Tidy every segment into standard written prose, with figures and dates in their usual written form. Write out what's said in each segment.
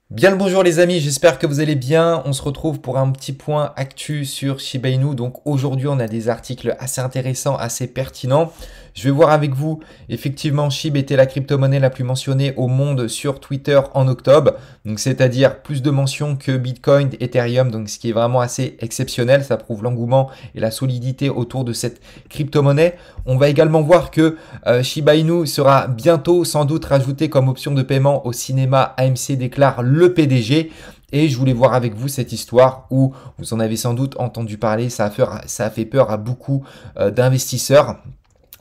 Bien le bonjour les amis, j'espère que vous allez bien. On se retrouve pour un petit point actu sur Shiba Inu. Donc aujourd'hui on a des articles assez intéressants, assez pertinents. Je vais voir avec vous, effectivement SHIB était la crypto-monnaie la plus mentionnée au monde sur Twitter en octobre. Donc c'est-à-dire plus de mentions que Bitcoin, Ethereum, donc ce qui est vraiment assez exceptionnel. Ça prouve l'engouement et la solidité autour de cette crypto-monnaie. On va également voir que Shiba Inu sera bientôt sans doute rajouté comme option de paiement au cinéma. AMC déclare le PDG. Et je voulais voir avec vous cette histoire où vous en avez sans doute entendu parler. Ça a fait peur à beaucoup d'investisseurs.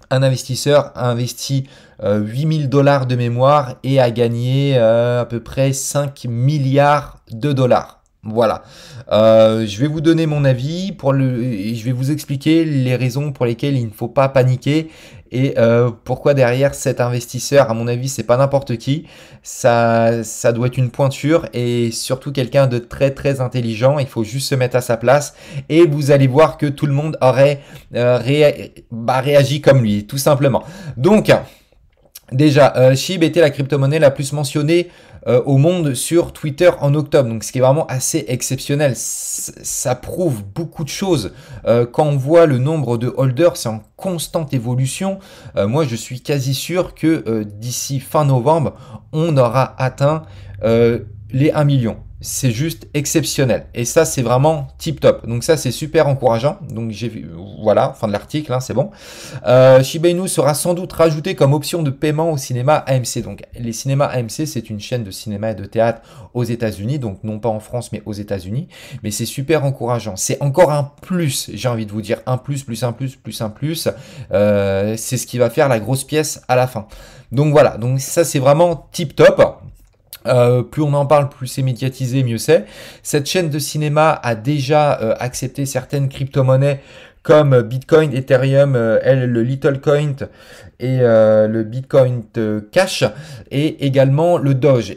Un investisseur a investi 8000 dollars de mémoire et a gagné à peu près 5 milliards de dollars. Voilà. Je vais vous donner mon avis et je vais vous expliquer les raisons pour lesquelles il ne faut pas paniquer et pourquoi derrière cet investisseur, à mon avis, c'est pas n'importe qui. Ça doit être une pointure et surtout quelqu'un de très très intelligent. Il faut juste se mettre à sa place et vous allez voir que tout le monde aurait réagi comme lui, tout simplement. Donc, déjà, SHIB était la crypto-monnaie la plus mentionnée au monde sur Twitter en octobre, donc ce qui est vraiment assez exceptionnel. Ça prouve beaucoup de choses. Quand on voit le nombre de holders, c'est en constante évolution. Moi, je suis quasi sûr que d'ici fin novembre, on aura atteint les 1 million. C'est juste exceptionnel. Et ça, c'est vraiment tip top. Donc ça, c'est super encourageant. Donc j'ai vu, voilà, fin de l'article, hein, c'est bon. Shiba Inu sera sans doute rajouté comme option de paiement au cinéma AMC. Donc les cinémas AMC, c'est une chaîne de cinéma et de théâtre aux États-Unis, donc non pas en France, mais aux États-Unis. Mais c'est super encourageant. C'est encore un plus, j'ai envie de vous dire, un plus, plus un plus, plus un plus. C'est ce qui va faire la grosse pièce à la fin. Donc voilà, donc ça c'est vraiment tip top. Plus on en parle, plus c'est médiatisé, mieux c'est. Cette chaîne de cinéma a déjà accepté certaines crypto-monnaies comme Bitcoin, Ethereum, le Littlecoin et le Bitcoin Cash et également le Doge.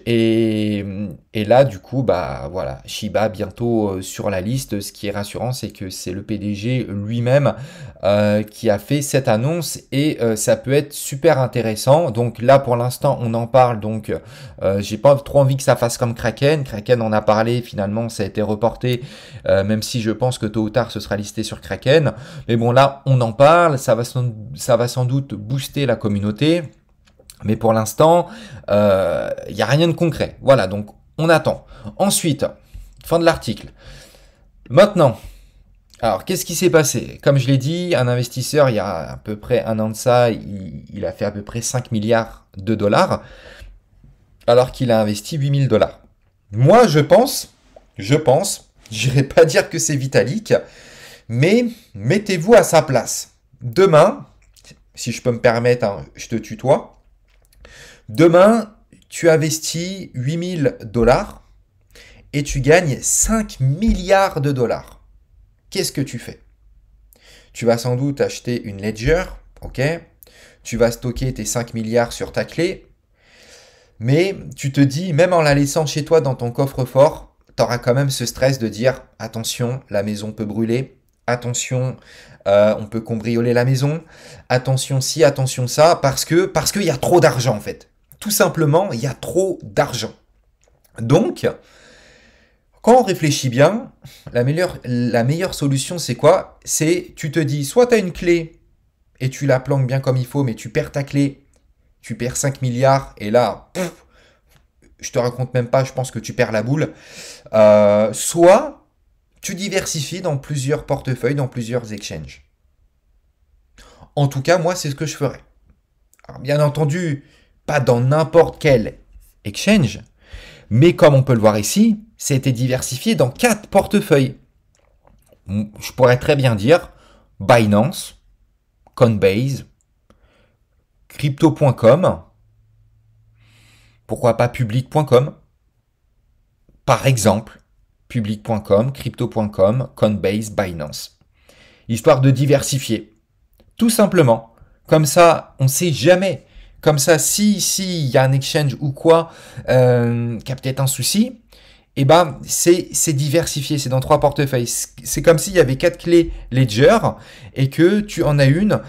Et là, du coup, bah voilà, Shiba bientôt sur la liste. Ce qui est rassurant, c'est que c'est le PDG lui-même qui a fait cette annonce et ça peut être super intéressant. Donc là, pour l'instant, on en parle. Donc, j'ai pas trop envie que ça fasse comme Kraken. Kraken en a parlé. Finalement, ça a été reporté, même si je pense que tôt ou tard, ce sera listé sur Kraken. Mais bon, là, on en parle. Ça va sans doute booster la communauté. Mais pour l'instant, il n'y a rien de concret. Voilà, donc on attend. Ensuite, fin de l'article. Maintenant, alors qu'est-ce qui s'est passé? Comme je l'ai dit, un investisseur, il y a à peu près un an de ça, il a fait à peu près 5 milliards de dollars, alors qu'il a investi 8000 dollars. Moi, j'irai pas dire que c'est Vitalik, mais mettez-vous à sa place. Demain, si je peux me permettre, hein, je te tutoie. Demain, tu investis 8000 dollars et tu gagnes 5 milliards de dollars. Qu'est-ce que tu fais? Tu vas sans doute acheter une Ledger, ok? Tu vas stocker tes 5 milliards sur ta clé, mais tu te dis, même en la laissant chez toi dans ton coffre-fort, tu auras quand même ce stress de dire, attention, la maison peut brûler, attention, on peut cambrioler la maison, attention ci, attention ça, parce qu'il y a trop d'argent en fait. Tout simplement, il y a trop d'argent. Donc, quand on réfléchit bien, la meilleure solution, c'est quoi? C'est, tu te dis, soit tu as une clé et tu la planques bien comme il faut, mais tu perds ta clé, tu perds 5 milliards, et là, je te raconte même pas, je pense que tu perds la boule. Soit tu diversifies dans plusieurs portefeuilles, dans plusieurs exchanges. En tout cas, moi, c'est ce que je ferais. Alors, bien entendu, pas dans n'importe quel exchange, mais comme on peut le voir ici, c'était diversifié dans 4 portefeuilles. Je pourrais très bien dire Binance, Coinbase, Crypto.com, pourquoi pas Public.com, par exemple, Public.com, Crypto.com, Coinbase, Binance. Histoire de diversifier. Tout simplement. Comme ça, on ne sait jamais. Comme ça, si il y a un exchange ou quoi qui a peut-être un souci, eh ben c'est diversifié, c'est dans 3 portefeuilles. C'est comme s'il y avait 4 clés Ledger et que tu en as une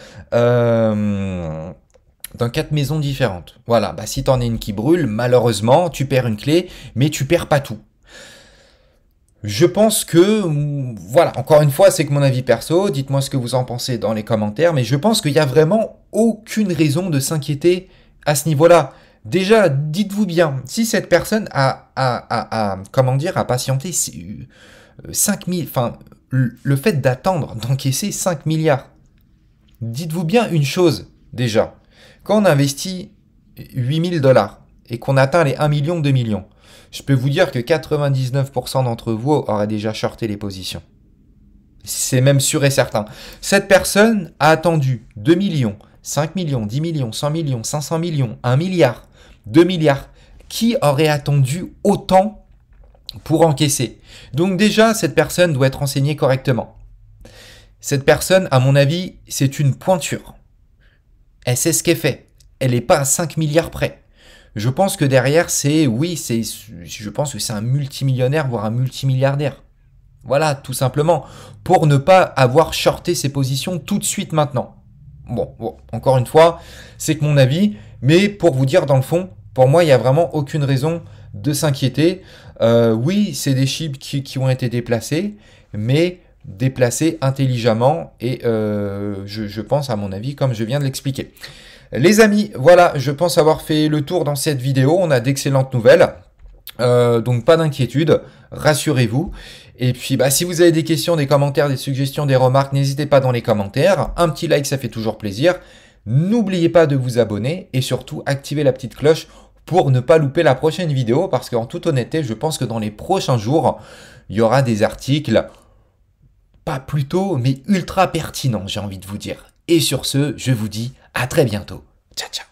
dans 4 maisons différentes. Voilà, bah, si tu en as une qui brûle, malheureusement, tu perds une clé, mais tu perds pas tout. Je pense que, voilà, encore une fois, c'est que mon avis perso, dites-moi ce que vous en pensez dans les commentaires, mais je pense qu'il n'y a vraiment aucune raison de s'inquiéter à ce niveau-là. Déjà, dites-vous bien, si cette personne comment dire, a patienté 5 000, enfin, le fait d'attendre, d'encaisser 5 milliards, dites-vous bien une chose, déjà, quand on investit 8 000 $ et qu'on atteint les 1 million, 2 millions, je peux vous dire que 99% d'entre vous auraient déjà shorté les positions. C'est même sûr et certain. Cette personne a attendu 2 millions, 5 millions, 10 millions, 100 millions, 500 millions, 1 milliard, 2 milliards. Qui aurait attendu autant pour encaisser? Donc déjà, cette personne doit être renseignée correctement. Cette personne, à mon avis, c'est une pointure. Elle sait ce qu'elle fait. Elle n'est pas à 5 milliards près. Je pense que derrière, je pense que c'est un multimillionnaire, voire un multimilliardaire. Voilà, tout simplement, pour ne pas avoir shorté ses positions tout de suite maintenant. Bon, encore une fois, c'est que mon avis, mais pour vous dire dans le fond, pour moi, il n'y a vraiment aucune raison de s'inquiéter. Oui, c'est des chips qui ont été déplacés, mais déplacés intelligemment et je pense, à mon avis, comme je viens de l'expliquer. Les amis, voilà, je pense avoir fait le tour dans cette vidéo. On a d'excellentes nouvelles. Donc pas d'inquiétude, rassurez-vous. Et puis bah, si vous avez des questions, des commentaires, des suggestions, des remarques, n'hésitez pas dans les commentaires. Un petit like, ça fait toujours plaisir. N'oubliez pas de vous abonner et surtout activer la petite cloche pour ne pas louper la prochaine vidéo. Parce qu'en toute honnêteté, je pense que dans les prochains jours, il y aura des articles, pas plutôt, mais ultra pertinents, j'ai envie de vous dire. Et sur ce, je vous dis à très bientôt. Ciao, ciao.